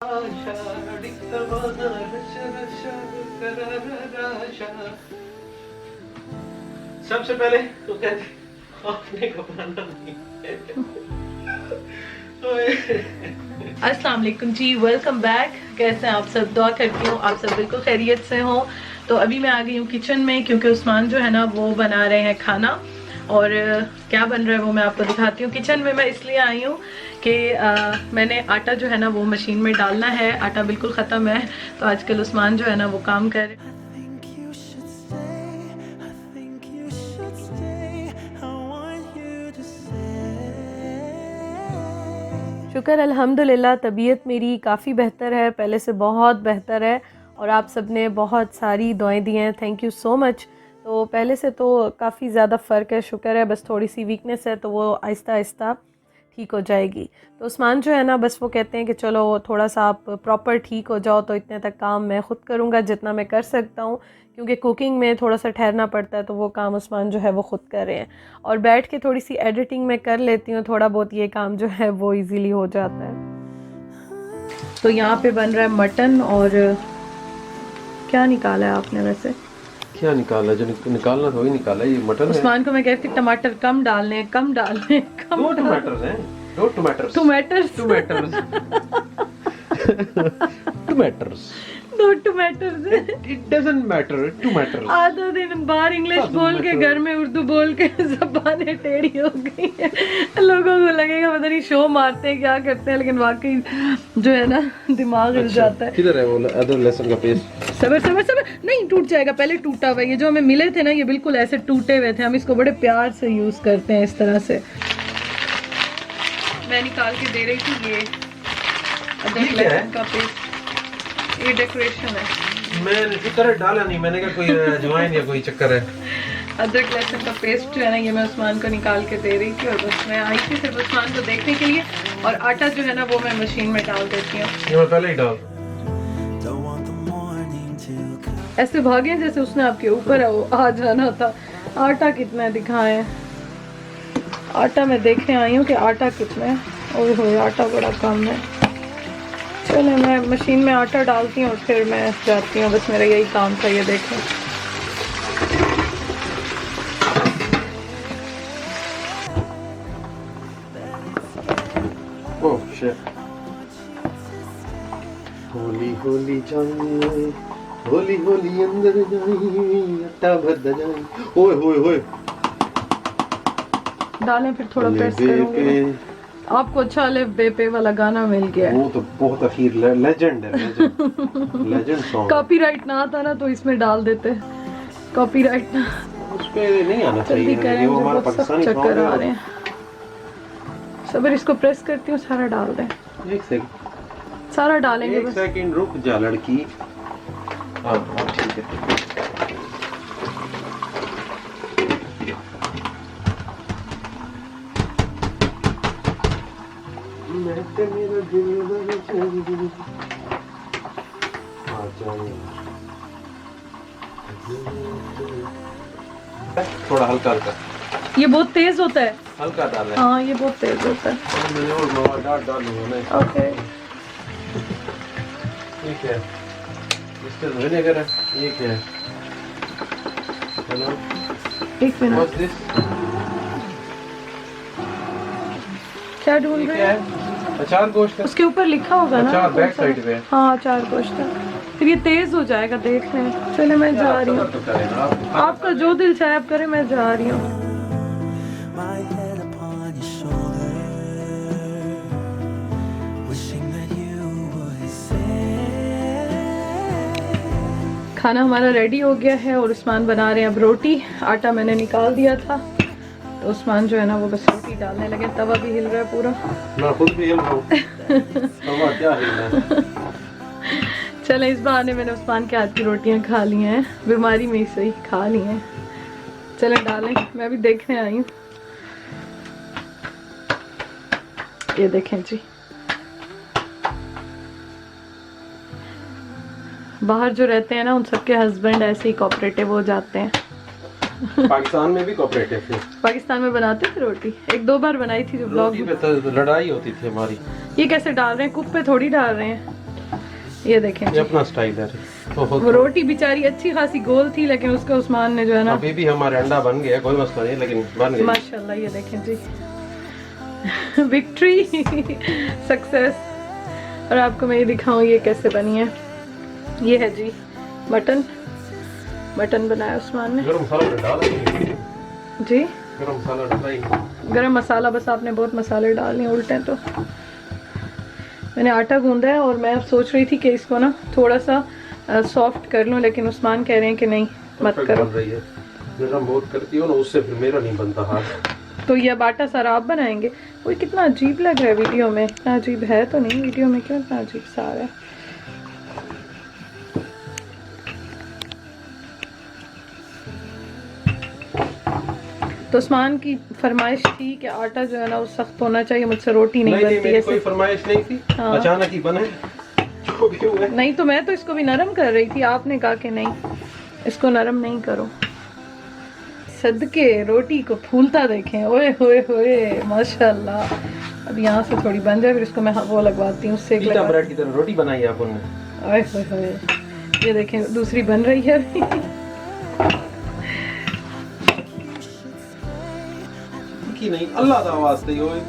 सबसे पहले तो कहते आपने घबराना नहीं। अस्सलाम वालेकुम जी, वेलकम बैक। कैसे हैं आप सब? दुआ करती हूँ आप सब बिल्कुल खैरियत से हो। तो अभी मैं आ गई हूँ किचन में क्योंकि उस्मान जो है ना वो बना रहे हैं खाना, और क्या बन रहा है वो मैं आपको दिखाती हूँ। किचन में मैं इसलिए आई हूँ कि मैंने आटा जो है ना वो मशीन में डालना है। आटा बिल्कुल ख़त्म है, तो आजकल उस्मान जो है ना वो काम कर रहे हैं। शुक्र अल्हम्दुलिल्लाह, तबीयत मेरी काफ़ी बेहतर है, पहले से बहुत बेहतर है, और आप सब ने बहुत सारी दुआएं दी हैं, थैंक यू सो मच। तो पहले से तो काफ़ी ज़्यादा फ़र्क है, शुक्र है। बस थोड़ी सी वीकनेस है तो वो आहिस्ता आहिस्ता ठीक हो जाएगी। तो उस्मान जो है ना बस वो कहते हैं कि चलो थोड़ा सा आप प्रॉपर ठीक हो जाओ, तो इतने तक काम मैं ख़ुद करूँगा जितना मैं कर सकता हूँ, क्योंकि कुकिंग में थोड़ा सा ठहरना पड़ता है, तो वो काम उस्मान जो है वो ख़ुद कर रहे हैं। और बैठ के थोड़ी सी एडिटिंग में कर लेती हूँ, थोड़ा बहुत ये काम जो है वो इजीली हो जाता है। तो यहाँ पे बन रहा है मटन। और क्या निकाला है आपने वैसे? क्या निकाला? जो निकालना था वही निकाला। ये मटन है। उस्मान को मैं कहती टमाटर कम डालने, कम डालने, कम। दो टमाटर हैं, दो टमाटर, टमाटर्स, टमाटर्स, टमाटर्स, दो टमाटर्स। It doesn't matter, टमाटर्स। आधा दिन बाहर इंग्लिश बोल के घर में उर्दू बोल के ज़बानें टेढ़ी हो गई है। लोगों को लगेगा पता नहीं शो मारते हैं क्या करते हैं, लेकिन वाकई जो है ना दिमाग हिल जाता है। किधर है वो अदरक लहसुन का पेस्ट? सबर सबर सबर, नहीं टूट जाएगा, पहले टूटा हुआ है। ये जो हमें मिले थे ना ये बिल्कुल ऐसे टूटे हुए थे, हम इसको बड़े प्यार से यूज़ करते हैं इस तरह से। मैं निकाल के दे रही थी ये अदरक लहसुन का पेस्ट, ये डेकोरेशन है। मैंने शुक्र डाला नहीं, मैंने कहा कोई अजवाइन या कोई चक्कर है। अदरक लहसुन का पेस्ट जो है ना ये मैं उस्मान को निकाल के दे रही थी, और बस मैं आई थी सिर्फ उस्मान को देखने के लिए। और आटा जो है ना वो मैं मशीन में डाल देती हूँ। ये मैं पहले ही डाल। ऐसे भागे जैसे उसने आपके ऊपर आ जाना था। आटा कितना है दिखाएं। आटा मैं देखने आई हूँ कि आटा कितना है। ओए होए, आटा बड़ा कम है। चलो मैं मशीन में आटा डालती हूँ और फिर मैं जाती हूँ, बस मेरा यही काम था। ये देखें, ओह शिट। होली होली जाए, होली होली अंदर जाए, अट्टा भर जाए। ओए होए होए, डालें फिर थोड़ा प्रेस करूँगी। आपको अच्छा ले बेपे वाला गाना मिल गया। वो तो बहुत अखीर लेजेंड है, लेजेंड सॉन्ग। कॉपीराइट ना आता ना तो इसमें डाल देते। कॉपीराइट ना उस पे नहीं आना चाहिए, ये वो हमारा पाकिस्तानी सॉन्ग चक्कर आ है। रहे हैं। सबर इसको प्रेस करती हूँ, सारा डाल दें। एक सेकंड, सारा डालेंगे एक बस। सेकंड रुक जा लड़की। हाँ ठीक है। मैं ते मेरा दिल आ जाए। थोड़ा हल्का हल्का, ये बहुत तेज होता है। हल्का डालना है। हाँ ये बहुत तेज होता है। मैंने और मवाद डालूंगा मैं। ओके ठीक है, इसके विनेगर है। ये क्या है? हेलो, एक मिनट, व्हाट्स दिस? क्या ढूंढ ये रहे क्या हैं? है? अचार गोश्त है। उसके ऊपर लिखा होगा ना अचार कौन बैक सा? साइड पे है। हाँ अचार गोश्त है। फिर ये तेज हो जाएगा, देख रहे हैं। चले मैं जा रही हूँ, तो करें आप। आपका जो दिल चाहे आप करें, मैं जा रही हूँ। खाना हमारा रेडी हो गया है और उस्मान बना रहे हैं अब रोटी। आटा मैंने निकाल दिया था, तो उस्मान जो है ना वो बस रोटी डालने लगे। तवा भी हिल रहा है पूरा। मैं खुद भी हिल रहा हूँ। तवा क्या हिल रहा है? चले इस बहाने मैंने उस्मान के हाथ की रोटियां खा ली हैं, बीमारी में से ही खा ली हैं। चले डालें, मैं भी देखने आई हूँ। ये देखें जी, बाहर जो रहते हैं ना उन सबके हस्बैंड ऐसे ही कोऑपरेटिव हो जाते हैं। पाकिस्तान में भी कोऑपरेटिव थे। पाकिस्तान में बनाते थे रोटी, एक दो बार बनाई थी जो ब्लॉग रोटी पे तो लड़ाई होती थी हमारी। ये कैसे डाल रहे हैं? कुक पे थोड़ी डाल रहे हैं। ये देखें ये अपना स्टाइल है। वो रोटी बेचारी अच्छी खासी गोल थी, लेकिन उसका उस्मान ने जो है ना, अभी भी हमारे अंडा बन गया, कोई मसला नहीं, लेकिन बन गया माशाल्लाह। ये देखें जी, विक्ट्री, सक्सेस। और आपको मैं ये दिखाऊं ये कैसे बनी है। ये है जी मटन, मटन बनाया उस्मान ने गरम मसाला डाला जी। गरम मसाला डाला, गरम मसाला बस आपने बहुत मसाले डालने उल्टे। तो मैंने आटा गूंदा है और मैं अब सोच रही थी कि इसको ना थोड़ा सा सॉफ्ट कर लूं, लेकिन उस्मान कह रहे हैं कि नहीं मत करो। बन रही है, गरम बहुत करती हो ना, उससे फिर मेरा नहीं बनता हाथ। तो ये अब आटा सारा आप बनाएंगे। वो कितना अजीब लग रहा है वीडियो में, इतना अजीब है तो नहीं, वीडियो में क्यों इतना अजीब सा आ रहा है। तो उस्मान की फरमाइश थी कि आटा जो है ना वो सख्त होना चाहिए, मुझसे रोटी नहीं बनती मेरी है। कोई फरमाइश नहीं थी, हाँ। अचानक ही बने जो भी हुआ। नहीं तो मैं तो इसको भी नरम कर रही थी, आपने कहा कि नहीं इसको नरम नहीं करो। सदके रोटी को फूलता देखें, ओए होए होए माशाल्लाह। अब यहाँ से थोड़ी बन जाए, फिर इसको मैं वो लगवाती हूँ, सेक पीटा ब्रेड की तरह रोटी बनाई है आपने। ओए होए होए, ये देखें दूसरी बन रही है अभी। की नहीं, अल्लाह दा वास्ते ओए।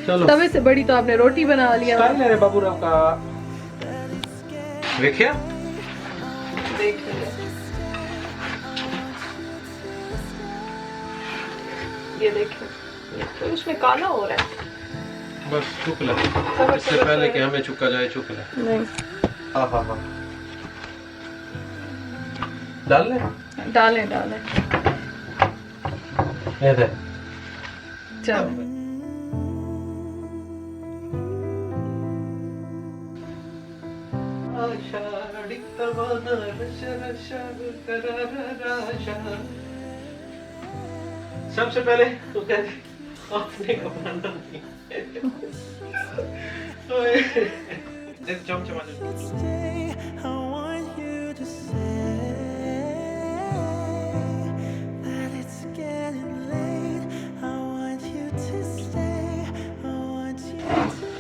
चलो तवे से बड़ी तो आपने रोटी बना लिया। स्टाइल है रे बाबू राव का, देखिए देख लिया। ये देखिए तो उसमें काला हो रहा है। बस चुक ले, इससे पहले कि हमें चुका जाए, चुक ले। नहीं हाँ डाल ले, डालें डालें। ये दे चलो सबसे पहले तो कहते आपने घबराना नहीं। चमचमा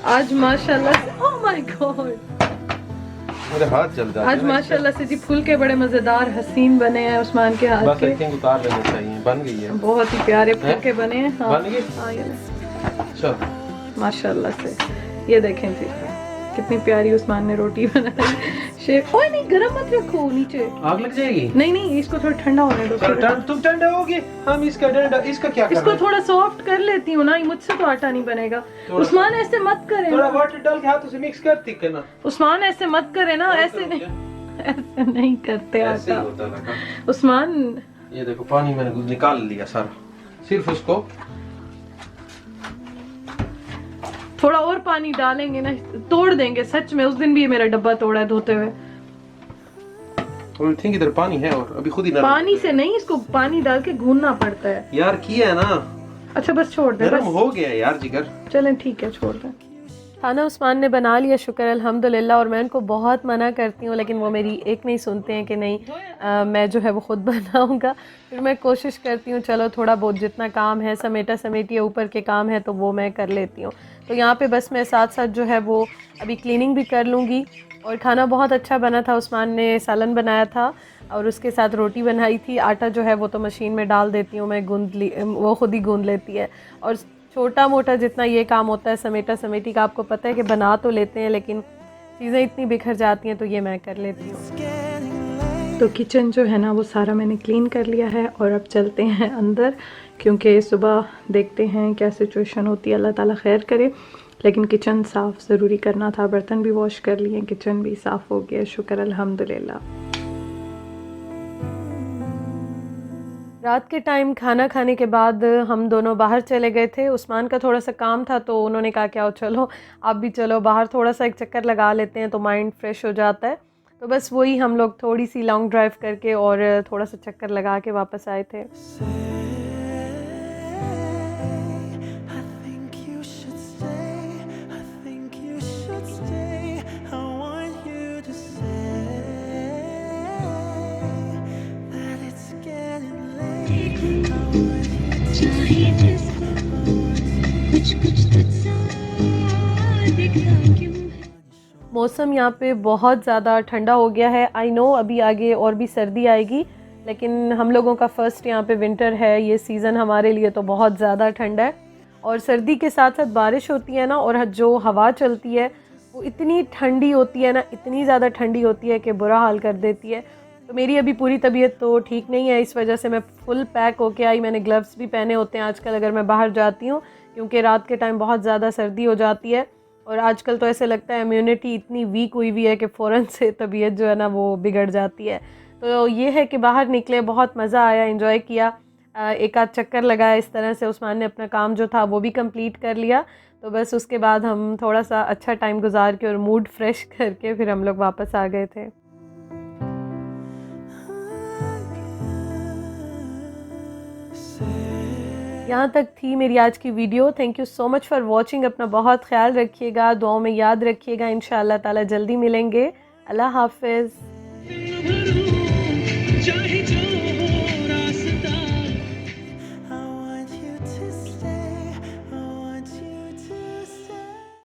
आज माशाल्लाह से, ओह माय गॉड, मेरे हाथ जल जाते हैं। आज माशाल्लाह से जी फुलके बड़े मजेदार हसीन बने हैं उस्मान के हाथ बस के। आई थिंक उतार लेने चाहिए, बन गई है। बहुत ही प्यारे फुलके बने हैं। हाँ, बन गई? हाँ ये ले। चल माशाल्लाह से ये देखें जी कितनी प्यारी उस्मान ने रोटी बनाई। शेफ, ओए नहीं गरम मत रखो नीचे, आग लग जाएगी। नहीं नहीं इसको थोड़ा ठंडा होने दो। तुम ठंडा होगे, हम इसका डंडा, इसका क्या इसको थोड़ा सॉफ्ट कर लेती हूँ ना, मुझसे तो आटा नहीं बनेगा। उस्मान ऐसे मत करे, थोड़ा वाटर डाल के हाथों से मिक्स करती करना। उस्मान ऐसे मत करे ना, ऐसे नहीं, ऐसे नहीं करते ऐसे ही आटा होता लगा। उस्मान। ये देखो पानी मैंने निकाल लिया सारा, सिर्फ उसको थोड़ा और पानी डालेंगे ना, तोड़ देंगे सच में। उस दिन भी ये मेरा डब्बा तोड़ा है धोते हुए। और थिंक इधर पानी है और अभी खुद ही नरम पानी से नहीं, इसको पानी डाल के गूंदना पड़ता है। यार किया है ना। अच्छा बस छोड़ दे, नरम बस हो गया यार जिगर। चलें ठीक है छोड़ दें। खाना उस्मान ने बना लिया, शुक्र अल्हम्दुलिल्लाह। और मैं उनको बहुत मना करती हूँ, लेकिन वो मेरी एक नहीं सुनते हैं कि नहीं मैं जो है वो ख़ुद बनाऊँगा। फिर मैं कोशिश करती हूँ चलो थोड़ा बहुत जितना काम है समेटा समेटिए ऊपर के काम है तो वो मैं कर लेती हूँ। तो यहाँ पे बस मैं साथ साथ जो है वो अभी क्लीनिंग भी कर लूँगी। और खाना बहुत अच्छा बना था, उस्मान ने सालन बनाया था और उसके साथ रोटी बनाई थी। आटा जो है वो तो मशीन में डाल देती हूँ मैं, वो ख़ुद ही गूंद लेती है। और छोटा मोटा जितना ये काम होता है समेटा समेटी का, आपको पता है कि बना तो लेते हैं लेकिन चीज़ें इतनी बिखर जाती हैं तो ये मैं कर लेती हूँ। तो किचन जो है ना वो सारा मैंने क्लीन कर लिया है और अब चलते हैं अंदर, क्योंकि सुबह देखते हैं क्या सिचुएशन होती है, अल्लाह ताला खैर करे। लेकिन किचन साफ़ ज़रूरी करना था, बर्तन भी वॉश कर लिए, किचन भी साफ़ हो गया, शुक्र अल्हम्दुलिल्लाह। रात के टाइम खाना खाने के बाद हम दोनों बाहर चले गए थे। उस्मान का थोड़ा सा काम था तो उन्होंने कहा क्या हो चलो आप भी चलो बाहर, थोड़ा सा एक चक्कर लगा लेते हैं तो माइंड फ्रेश हो जाता है। तो बस वही हम लोग थोड़ी सी लॉन्ग ड्राइव करके और थोड़ा सा चक्कर लगा के वापस आए थे। मौसम यहाँ पे बहुत ज़्यादा ठंडा हो गया है। आई नो अभी आगे और भी सर्दी आएगी, लेकिन हम लोगों का फ़र्स्ट यहाँ पे विंटर है, ये सीज़न हमारे लिए तो बहुत ज़्यादा ठंडा है। और सर्दी के साथ साथ बारिश होती है ना, और जो हवा चलती है वो इतनी ठंडी होती है ना, इतनी ज़्यादा ठंडी होती है कि बुरा हाल कर देती है। तो मेरी अभी पूरी तबीयत तो ठीक नहीं है, इस वजह से मैं फुल पैक होके आई। मैंने ग्लव्स भी पहने होते हैं आजकल अगर मैं बाहर जाती हूँ, क्योंकि रात के टाइम बहुत ज़्यादा सर्दी हो जाती है। और आजकल तो ऐसे लगता है इम्यूनिटी इतनी वीक हुई हुई है कि फ़ौरन से तबीयत जो है ना वो बिगड़ जाती है। तो ये है कि बाहर निकले, बहुत मज़ा आया, एंजॉय किया, एक आध चक्कर लगाया इस तरह से। उस्मान ने अपना काम जो था वो भी कंप्लीट कर लिया। तो बस उसके बाद हम थोड़ा सा अच्छा टाइम गुजार के और मूड फ्रेश करके फिर हम लोग वापस आ गए थे। यहाँ तक थी मेरी आज की video. Thank you so much for watching. अपना बहुत ख्याल रखिएगा, दुआओं में याद रखिएगा। इंशाअल्लाह ताला जल्दी मिलेंगे। अल्लाह हाफिज़।